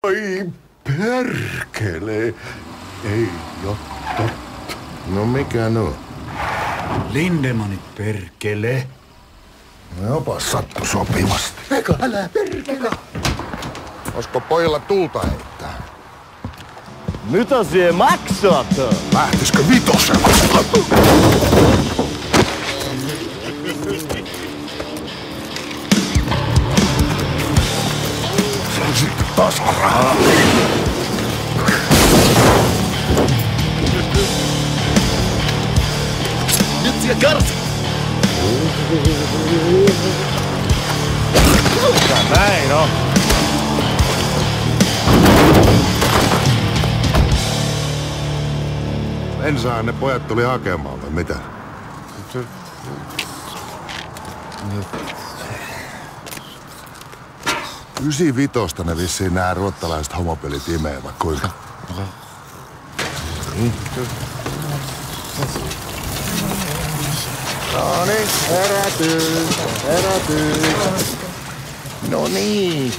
Ai perkele, ei oo totta. No mikä no? Lindemanit perkele. No opas sattu sopivasti. Eka, älä perkele. Olisiko pojilla tulta heittää? Mitä sie maksat? Lähtisikö vitosella? Se on sitten tasarahaa. Nyt sie karsi! Näin on. Ensaan ne pojat tuli hakemaan, vai mitä? Ysi vitosta ne vissiin nää ruottalaiset homopelit imee, vai kuinka? No niin, herätyy. No niin.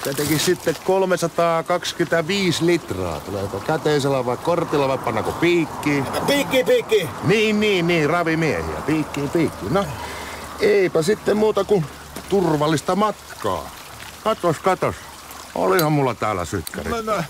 Tietenkin sitten 325 litraa. Tuleeko käteisellä vai kortilla vai pannako piikkiin? Piikki! Niin, ravimiehiä. Piikkiin. No, eipä sitten muuta kuin turvallista matkaa. Katos. Olihan mulla täällä sykkäri. Mennään.